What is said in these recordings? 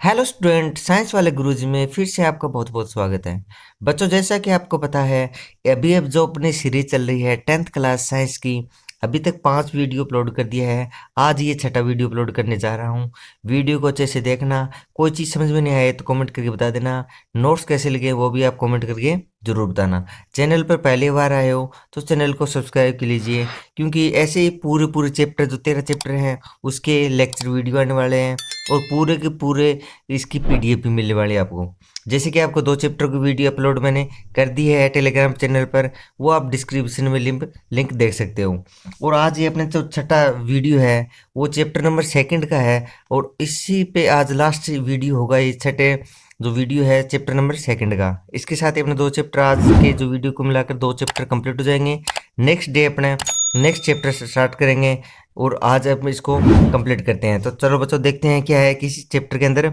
Hello student, science वाले गुरुजी में फिर से आपका बहुत बहुत स्वागत है। बच्चों, जैसा कि आपको पता है, अभी अब जो अपनी सीरीज चल रही है 10th क्लास साइंस की, अभी तक 5 वीडियो अपलोड कर दिया है। आज ये छठा वीडियो अपलोड करने जा रहा हूँ। वीडियो को अच्छे से देखना। कोई चीज़ समझ में नहीं आए तो कमेंट करके बता देना। नोट्स कैसे लगे वो भी आप कमेंट करके जरूर बताना। चैनल पर पहली बार आए हो तो चैनल को सब्सक्राइब कर लीजिए, क्योंकि ऐसे ही पूरे पूरे चैप्टर, जो 13 चैप्टर हैं उसके लेक्चर वीडियो आने वाले हैं, और पूरे के पूरे इसकी पीडीएफ भी मिलने वाली है आपको। जैसे कि आपको 2 चैप्टर की वीडियो अपलोड मैंने कर दी है टेलीग्राम चैनल पर, वो आप डिस्क्रिप्शन में लिंक देख सकते हो। और आज ये अपने जो छठा वीडियो है वो चैप्टर नंबर 2 का है, और इसी पे आज लास्ट वीडियो होगा। ये छठे जो वीडियो है चैप्टर नंबर 2 का। इसके साथ ही अपने 2 चैप्टर आज के जो वीडियो को मिलाकर 2 चैप्टर कंप्लीट हो जाएंगे। नेक्स्ट डे अपने नेक्स्ट चैप्टर स्टार्ट करेंगे, और आज हम इसको कंप्लीट करते हैं। तो चलो बच्चों, देखते हैं क्या है किसी चैप्टर के अंदर।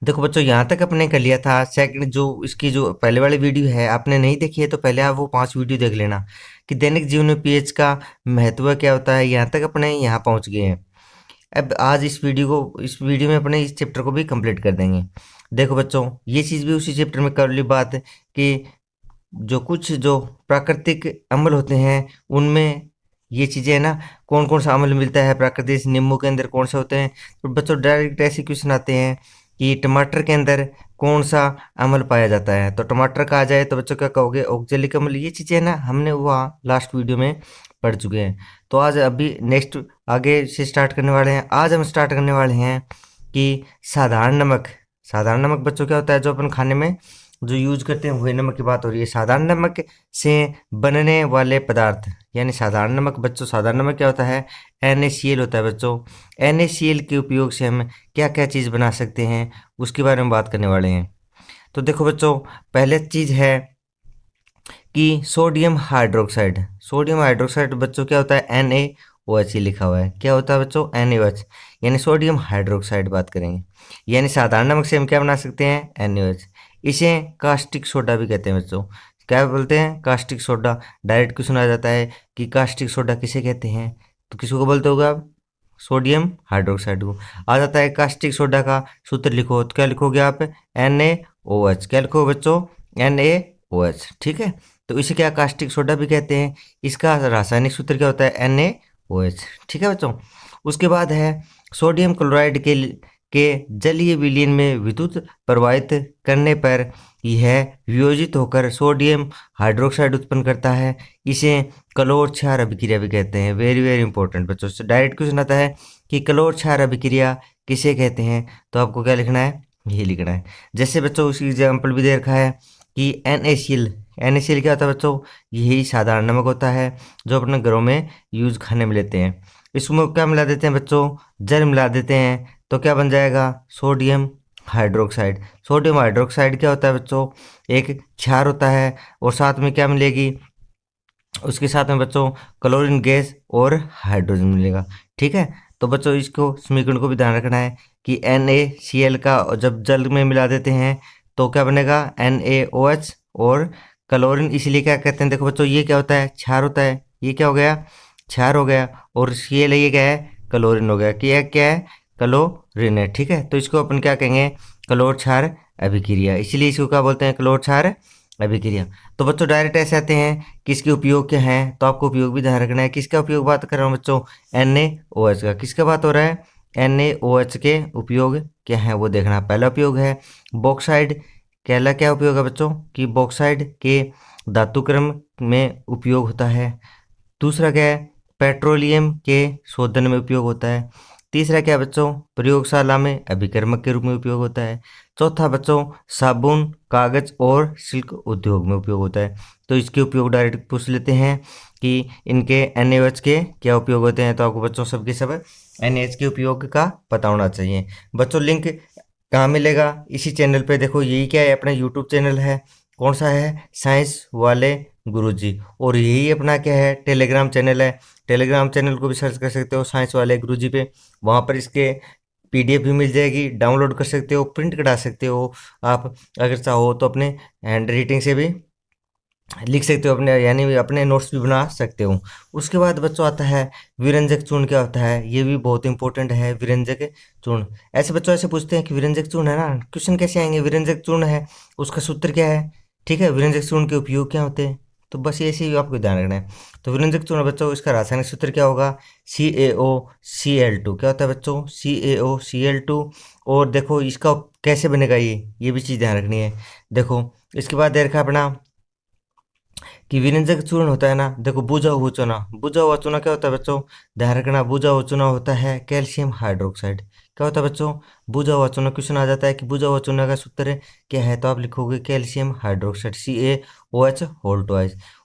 देखो बच्चों, यहाँ तक अपने कर लिया था। सेकंड जो इसकी जो पहले वाली वीडियो है आपने नहीं देखी है तो पहले आप वो 5 वीडियो देख लेना कि दैनिक जीवन में पीएच का महत्व क्या होता है। यहाँ तक अपने यहाँ पहुँच गए हैं। अब आज इस वीडियो में अपने इस चैप्टर को भी कंप्लीट कर देंगे। देखो बच्चों, ये चीज़ भी उसी चैप्टर में कर ली बात कि जो प्राकृतिक अम्ल होते हैं उनमें ये चीज़ें है ना, कौन कौन सा अम्ल मिलता है प्राकृतिक नींबू के अंदर, कौन सा होते हैं। तो बच्चों डायरेक्ट ऐसे क्वेश्चन आते हैं कि टमाटर के अंदर कौन सा अम्ल पाया जाता है। तो टमाटर का आ जाए तो बच्चों क्या कहोगे, ऑक्जेलिक अम्ल। ये चीज़ें है ना, हमने वहाँ लास्ट वीडियो में पढ़ चुके हैं। तो आज अभी नेक्स्ट आगे से स्टार्ट करने वाले हैं। आज हम स्टार्ट करने वाले हैं कि साधारण नमक। साधारण नमक बच्चों क्या होता है, जो अपन खाने में जो यूज करते हैं वही नमक की बात हो रही है। साधारण नमक से बनने वाले पदार्थ, यानी साधारण नमक। बच्चों साधारण नमक क्या होता है, NaCl होता है बच्चों। NaCl के उपयोग से हम क्या क्या चीज़ बना सकते हैं उसके बारे में बात करने वाले हैं। तो देखो बच्चों, पहले चीज़ है कि सोडियम हाइड्रोक्साइड। सोडियम हाइड्रोक्साइड बच्चों क्या होता है, NaOH ही लिखा हुआ है। क्या होता है बच्चों, NaOH, यानी सोडियम हाइड्रोक्साइड बात करेंगे। यानी साधारण नमक से हम क्या बना सकते हैं, NaOH। इसे कास्टिक सोडा भी कहते हैं बच्चों। क्या बोलते हैं, कास्टिक सोडा। डायरेक्ट क्वेश्चन आ जाता है कि कास्टिक सोडा किसे कहते हैं, तो किसको बोलते होगा आप, सोडियम हाइड्रोक्साइड को। आ जाता है कास्टिक सोडा का सूत्र लिखो, तो क्या लिखोगे आप, NaOH। क्या लिखो बच्चों, NaOH। ठीक है, तो इसे क्या कास्टिक सोडा भी कहते हैं। इसका रासायनिक सूत्र क्या होता है, NaOH। ठीक है बच्चों। उसके बाद है सोडियम क्लोराइड के जलीय विलयन में विद्युत प्रवाहित करने पर यह वियोजित होकर सोडियम हाइड्रोक्साइड उत्पन्न करता है। इसे कलोर क्षार अभिक्रिया भी कहते हैं। वेरी वेरी इंपॉर्टेंट बच्चों, से डायरेक्ट क्वेश्चन आता है कि कलोर क्षार अभिक्रिया किसे कहते हैं, तो आपको क्या लिखना है, यही लिखना है। जैसे बच्चों उसकी एग्जाम्पल भी दे रखा है कि NaCl क्या होता है बच्चों, यही साधारण नमक होता है जो अपने घरों में यूज खाने में लेते हैं। इसमें क्या मिला देते हैं बच्चों, जल मिला देते हैं, तो क्या बन जाएगा, सोडियम हाइड्रोक्साइड। सोडियम हाइड्रोक्साइड क्या होता है बच्चों, एक क्षार होता है, और साथ में क्या मिलेगी, उसके साथ में बच्चों क्लोरीन गैस और हाइड्रोजन मिलेगा। ठीक है, तो बच्चों इसको समीकरण को भी ध्यान रखना है कि NaCl का जब जल में मिला देते हैं तो क्या बनेगा, NaOH। और क्लोरीन इसलिए क्या कहते हैं, देखो बच्चों ये क्या होता है, क्षार होता है। ये क्या हो गया, क्षार हो गया। और Cl ये क्या है, क्लोरीन हो गया। क्या है, क्लोरीन है। ठीक है, तो इसको अपन क्या कहेंगे, क्लोर क्षार अभिक्रिया। इसीलिए इसको क्या बोलते हैं, क्लोर क्षार अभिक्रिया। तो बच्चों डायरेक्ट ऐसे आते हैं किसके उपयोग क्या हैं, तो आपको उपयोग भी ध्यान रखना है। किसका उपयोग बात कर रहा हूँ बच्चों, NaOH का। किसका बात हो रहा है, NaOH के उपयोग क्या है वो देखना। पहला उपयोग है बॉक्साइड। कहला क्या उपयोग है बच्चों, कि बॉक्साइड के धातुक्रम में उपयोग होता है। दूसरा क्या है, पेट्रोलियम के शोधन में उपयोग होता है। तीसरा क्या है बच्चों, प्रयोगशाला में अभिकर्मक के रूप में उपयोग होता है। चौथा बच्चों, साबुन, कागज और सिल्क उद्योग में उपयोग होता है। तो इसके उपयोग डायरेक्ट पूछ लेते हैं कि इनके NaOH के क्या उपयोग होते हैं। तो आपको बच्चों सबके सब NaOH के उपयोग का पता होना चाहिए। बच्चों लिंक कहाँ मिलेगा, इसी चैनल पे। देखो यही क्या है, अपना यूट्यूब चैनल है। कौन सा है, साइंस वाले गुरुजी। और यही अपना क्या है, टेलीग्राम चैनल है। टेलीग्राम चैनल को भी सर्च कर सकते हो साइंस वाले गुरुजी पे। वहाँ पर इसके PDF भी मिल जाएगी, डाउनलोड कर सकते हो, प्रिंट कटा सकते हो। आप अगर चाहो तो अपने हैंड राइटिंग से भी लिख सकते हो अपने, यानी अपने नोट्स भी बना सकते हो। उसके बाद बच्चों आता है विरंजक चूर्ण। क्या होता है, ये भी बहुत इंपॉर्टेंट है, विरंजक चूर्ण। ऐसे बच्चों ऐसे पूछते हैं कि विरंजक चूर्ण है ना, क्वेश्चन कैसे आएंगे, विरंजक चूर्ण है उसका सूत्र क्या है, ठीक है, विरंजक चूर्ण के उपयोग क्या होते हैं, तो बस ऐसे ही आपको ध्यान रखना है। तो विरंजक चूर्ण बच्चों, इसका रासायनिक सूत्र क्या होगा, CaO Cl2। क्या होता है बच्चों, CaO Cl2। और देखो इसका कैसे बनेगा, ये भी चीज़ ध्यान रखनी है। देखो इसके बाद दे रखा अपना कि विरंजक चूर्ण होता है ना, देखो बुझा हुआ चूना, बुझा हुआ चूना क्या होता है बच्चों, ध्यान रखना, बुझा हुआ चूना होता है कैल्शियम हाइड्रोक्साइड। क्या होता है बच्चों, बुझा हुआ चूना। क्वेश्चन आ जाता है कि बुझा हुआ चूना का सूत्र क्या है, तो आप लिखोगे कैल्शियम हाइड्रोक्साइड, CaOH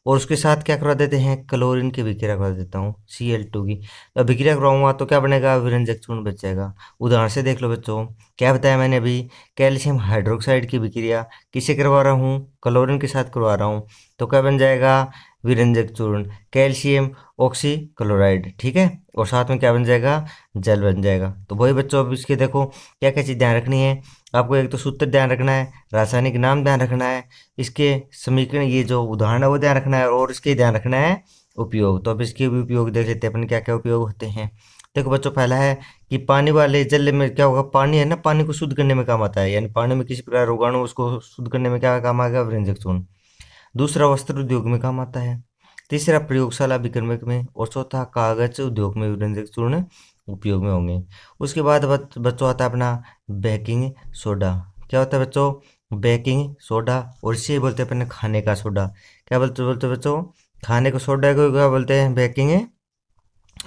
और उसके साथ क्या करवा देते हैं, क्लोरीन की अभिक्रिया करवा देता हूँ, Cl2 की। तो अभिक्रिया करवाऊंगा तो क्या बनेगा, विरंजक चूर्ण बच जाएगा। उदाहरण से देख लो बच्चों, क्या बताया मैंने अभी, कैल्शियम हाइड्रोक्साइड की अभिक्रिया किसे करवा रहा हूँ, क्लोरीन के साथ करवा रहा हूँ, तो क्या बन जाएगा, विरंजक चूर्ण, कैल्शियम ऑक्सी क्लोराइड, ठीक है। और साथ में क्या बन जाएगा, जल बन जाएगा। तो वही बच्चों, अब इसके देखो क्या क्या चीज़ ध्यान रखनी है आपको, एक तो सूत्र ध्यान रखना है, रासायनिक नाम ध्यान रखना है, इसके समीकरण, ये जो उदाहरण है वो ध्यान रखना है, और इसके ध्यान रखना है उपयोग। तो अब इसके भी उपयोग देख लेते हैं अपन, क्या क्या उपयोग होते हैं। देखो बच्चों, पहला है कि पानी वाले जल में क्या होगा, पानी है ना, पानी को शुद्ध करने में काम आता है, यानी पानी में किसी प्रकार रोगाणु उसको शुद्ध करने में क्या काम आएगा, विरंजक चूर्ण। दूसरा वस्त्र उद्योग में काम आता है। तीसरा प्रयोगशाला विक्रमक में। और चौथा कागज उद्योग में विरंजक चूर्ण उपयोग में होंगे। उसके बाद बच्चों आता है अपना बेकिंग सोडा। क्या होता है बच्चों, बेकिंग सोडा, और इसे बोलते हैं अपने खाने का सोडा। क्या बोलते बोलते बच्चों, खाने का सोडा को क्या बोलते हैं, बेकिंग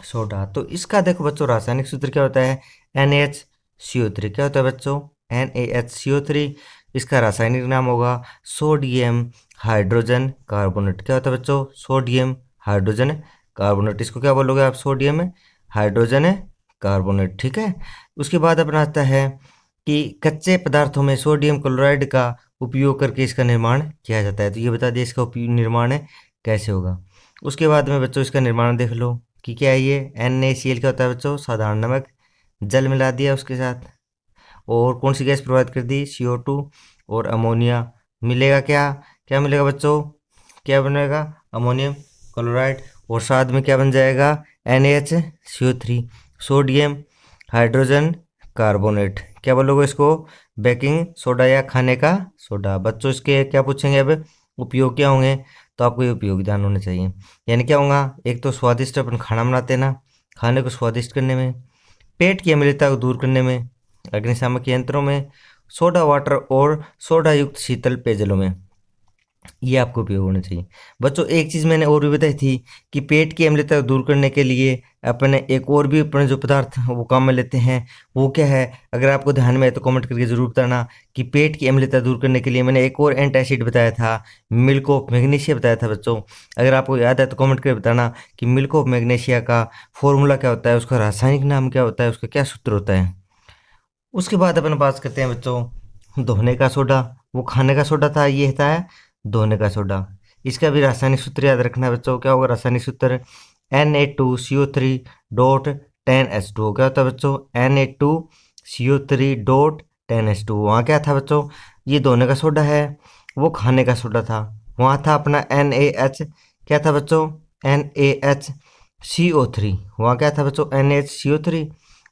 सोडा। तो इसका देखो बच्चों रासायनिक सूत्र क्या होता है, NaHCO3। क्या होता है बच्चों, NaHCO3। इसका रासायनिक नाम होगा सोडियम हाइड्रोजन कार्बोनेट। क्या होता है बच्चों, सोडियम हाइड्रोजन कार्बोनेट। इसको क्या बोलोगे आप, सोडियम हाइड्रोजन कार्बोनेट, ठीक है। उसके बाद अपना आता है कि कच्चे पदार्थों में सोडियम क्लोराइड का उपयोग करके इसका निर्माण किया जाता है। तो ये बता दिए इसका निर्माण कैसे होगा। उसके बाद में बच्चों इसका निर्माण देख लो कि क्या है, ये NaCl क्या होता है बच्चों, साधारण नमक, जल मिला दिया उसके साथ, और कौन सी गैस प्रोवाइड कर दी, CO2 और अमोनिया। मिलेगा क्या, क्या मिलेगा बच्चों, क्या बनेगा, अमोनियम क्लोराइड, और साथ में क्या बन जाएगा, NaHCO3, सोडियम हाइड्रोजन कार्बोनेट। क्या बोलोगे इसको, बेकिंग सोडा या खाने का सोडा। बच्चों इसके क्या पूछेंगे अब, उपयोग क्या होंगे, तो आपको ये उपयोग ध्यान होने चाहिए। यानी क्या होगा, एक तो स्वादिष्ट अपन खाना बनाते हैं ना, खाने को स्वादिष्ट करने में, पेट की अम्लता को दूर करने में, अग्निशामक यंत्रों में, सोडा वाटर और सोडा युक्त शीतल पेयजलों में, ये आपको उपयोग होना चाहिए। बच्चों एक चीज़ मैंने और भी बताई थी कि पेट की अम्लता दूर करने के लिए अपने एक और भी अपने जो पदार्थ वो काम में लेते हैं, वो क्या है, अगर आपको ध्यान में है तो कमेंट करके ज़रूर बताना कि पेट की अम्लता दूर करने के लिए मैंने एक और एंटासिड बताया था, मिल्क ऑफ मैग्नीशिया बताया था बच्चों। अगर आपको याद है तो कमेंट करके बताना कि मिल्क ऑफ मैग्नीशिया का फॉर्मूला क्या होता है, उसका रासायनिक नाम क्या होता है, उसका क्या सूत्र होता है। उसके बाद अपन बात करते हैं बच्चों धोने का सोडा। वो खाने का सोडा था, ये था है धोने का सोडा। इसका भी रासायनिक सूत्र याद रखना है बच्चों, क्या होगा रासायनिक सूत्र, Na2CO3.10H2। क्या होता है बच्चों, Na2CO3.10H2। वहाँ क्या था बच्चों, ये धोने का सोडा है, वो खाने का सोडा था। वहाँ था अपना NaH, क्या था बच्चों, NaHCO3। वहाँ क्या था बच्चों, NaHCO3।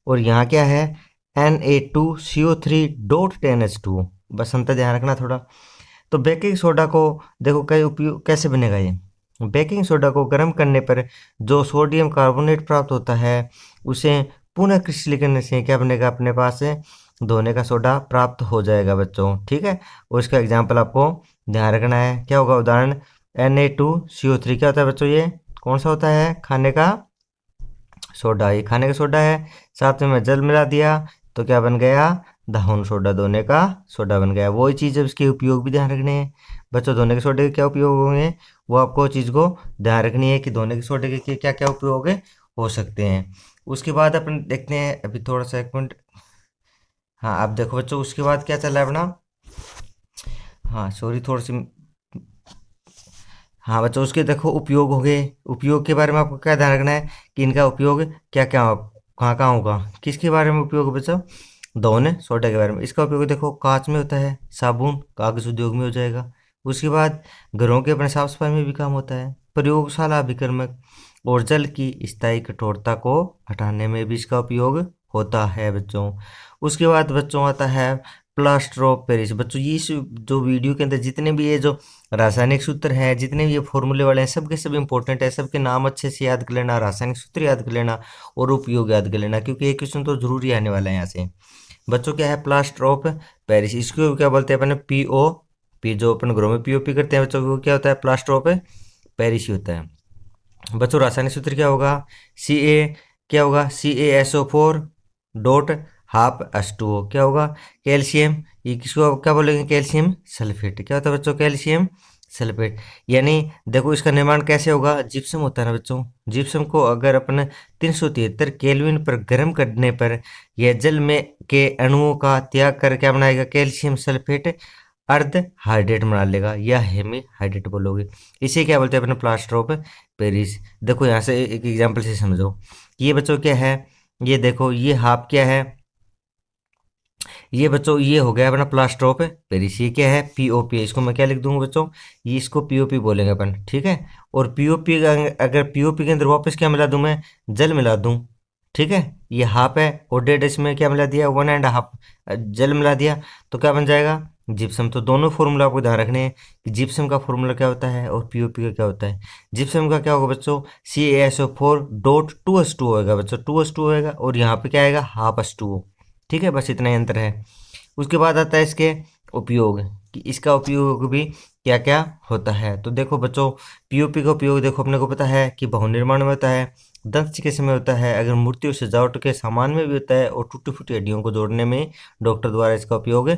और यहाँ क्या है, Na2CO3.10H2। बस अंतर ध्यान रखना थोड़ा। तो बेकिंग सोडा को देखो कई उपयोग कैसे बनेगा, ये बेकिंग सोडा को गर्म करने पर जो सोडियम कार्बोनेट प्राप्त होता है उसे पुनः क्रिस्टलीकरण से क्या बनेगा, अपने पास धोने का सोडा प्राप्त हो जाएगा बच्चों, ठीक है। और इसका एग्जाम्पल आपको ध्यान रखना है, क्या होगा उदाहरण, Na2CO3। क्या होता है बच्चों, ये कौन सा होता है, खाने का सोडा। ये खाने का सोडा है, साथ में मैं जल मिला दिया तो क्या बन गया, धान सोडा, धोने का सोडा बन गया। वही चीज़ है, उसके उपयोग भी ध्यान रखने हैं बच्चों। धोने के सोडे के क्या उपयोग होंगे, वो आपको चीज़ को ध्यान रखनी है कि धोने के सोडे के क्या क्या उपयोग हो सकते हैं। उसके बाद अपन देखते हैं, अभी थोड़ा सा एक मिनट। हाँ अब देखो बच्चों, उसके बाद क्या चल रहा है अपना, हाँ सॉरी थोड़ी सी, हाँ बच्चों उसके देखो उपयोग हो गए। उपयोग के बारे में आपको क्या ध्यान रखना है कि इनका उपयोग क्या क्या, कहाँ कहाँ होगा, किसके बारे में उपयोग है बच्चों, धोने सोडा के बारे में। इसका उपयोग देखो कांच में होता है, साबुन कागज उद्योग में हो जाएगा, उसके बाद घरों के अपने साफ सफाई में भी काम होता है। प्रयोगशाला अभिकर्मक और जल की स्थायी कठोरता को हटाने में भी इसका उपयोग होता है बच्चों। उसके बाद बच्चों आता है प्लास्टर ऑफ पेरिस। बच्चों ये जो वीडियो के अंदर जितने भी ये जो रासायनिक सूत्र हैं, जितने भी ये फॉर्मूले वाले हैं, सब के सब इंपॉर्टेंट है। सबके नाम अच्छे से याद कर लेना, रासायनिक सूत्र याद कर लेना और उपयोग याद कर लेना, क्योंकि एक क्वेश्चन तो जरूरी आने वाला है यहाँ से। बच्चों क्या है प्लास्टर ऑफ पेरिस, इसको क्या बोलते हैं अपन पीओ पी, जो अपन घरों में पीओपी करते हैं बच्चों, वो क्या होता है प्लास्टर ऑफ पेरिस ही होता है। बच्चों रासायनिक सूत्र क्या होगा, सी ए, क्या होगा CaSO4 डॉट हाफ H2O, क्या होगा कैल्शियम, ये किसको क्या बोलेंगे कैल्शियम सल्फेट। क्या होता है बच्चों कैल्शियम सल्फेट। यानी देखो इसका निर्माण कैसे होगा, जिप्सम होता है ना बच्चों। जिप्सम को अगर अपन 373 केल्विन पर गर्म करने पर यह जल में के अणुओं का त्याग कर क्या बनाएगा कैल्शियम सल्फेट अर्ध हाइड्रेट बना लेगा, या हेमी हाइड्रेट बोलोगे। इसे क्या बोलते हैं अपने प्लास्टर ऑफ पेरिस। देखो यहाँ से एक एग्जांपल से समझो। ये बच्चों क्या है, ये देखो ये हाफ क्या है, ये बच्चों ये हो गया अपना प्लास्टर ऑफ पेरिस। ये क्या है पीओपी, इसको मैं क्या लिख दूंगा बच्चों, ये इसको पीओपी बोलेंगे अपन, ठीक है। और पीओपी अगर पीओपी के अंदर वापस क्या मिला दूं मैं, जल मिला दूं, ठीक है। ये हाफ है और डेढ़ इसमें क्या मिला दिया 1.5 जल मिला दिया, तो क्या बन जाएगा जिप्सम। तो दोनों फॉर्मूला आपको ध्यान रखने हैं कि जिप्सम का फॉर्मूला क्या होता है और पीओपी का क्या होता है। जिप्सम का क्या होगा बच्चों CaSO4.2H2O होगा बच्चों, 2H2O होगा, और यहाँ पे क्या आएगा हाफ H2O, ठीक है। बस इतना ही अंतर है। उसके बाद आता है इसके उपयोग, कि इसका उपयोग भी क्या क्या होता है। तो देखो बच्चों पीओपी का उपयोग देखो अपने को पता है कि बहु निर्माण में होता है, दंत चिकित्सा में होता है, अगर मूर्ति और सजावट के सामान में भी होता है, और टूटी फूटी हड्डियों को जोड़ने में डॉक्टर द्वारा इसका उपयोग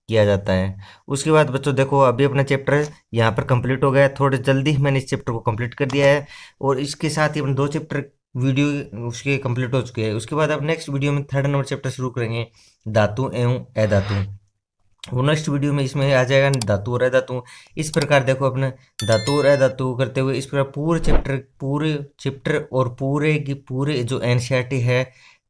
किया जाता है। उसके बाद बच्चों देखो अभी अपना चैप्टर यहाँ पर कंप्लीट हो गया है, थोड़े जल्दी मैंने इस चैप्टर को कंप्लीट कर दिया है, और इसके साथ ही अपने 2 चैप्टर वीडियो उसके कंप्लीट हो चुके हैं। उसके बाद अब नेक्स्ट वीडियो में 3rd नंबर चैप्टर शुरू करेंगे, धातु एवं अधातु। वो नेक्स्ट वीडियो में इसमें आ जाएगा धातु और अधातु। इस प्रकार देखो अपने धातु और अधातु करते हुए इस प्रकार पूरे चैप्टर और पूरे की पूरे जो एनसीईआरटी है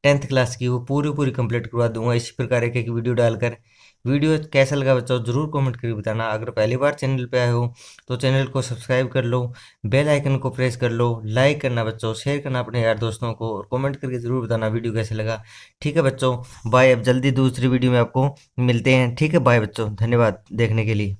10th क्लास की, वो पूरी पूरी कंप्लीट करवा दूंगा इसी प्रकार एक एक वीडियो डालकर। वीडियो कैसा लगा बच्चों जरूर कमेंट करके बताना। अगर पहली बार चैनल पे आए हो तो चैनल को सब्सक्राइब कर लो, बेल आइकन को प्रेस कर लो, लाइक करना बच्चों, शेयर करना अपने यार दोस्तों को, और कमेंट करके जरूर बताना वीडियो कैसे लगा। ठीक है बच्चों, बाय। अब जल्दी दूसरी वीडियो में आपको मिलते हैं, ठीक है। बाय बच्चों, धन्यवाद देखने के लिए।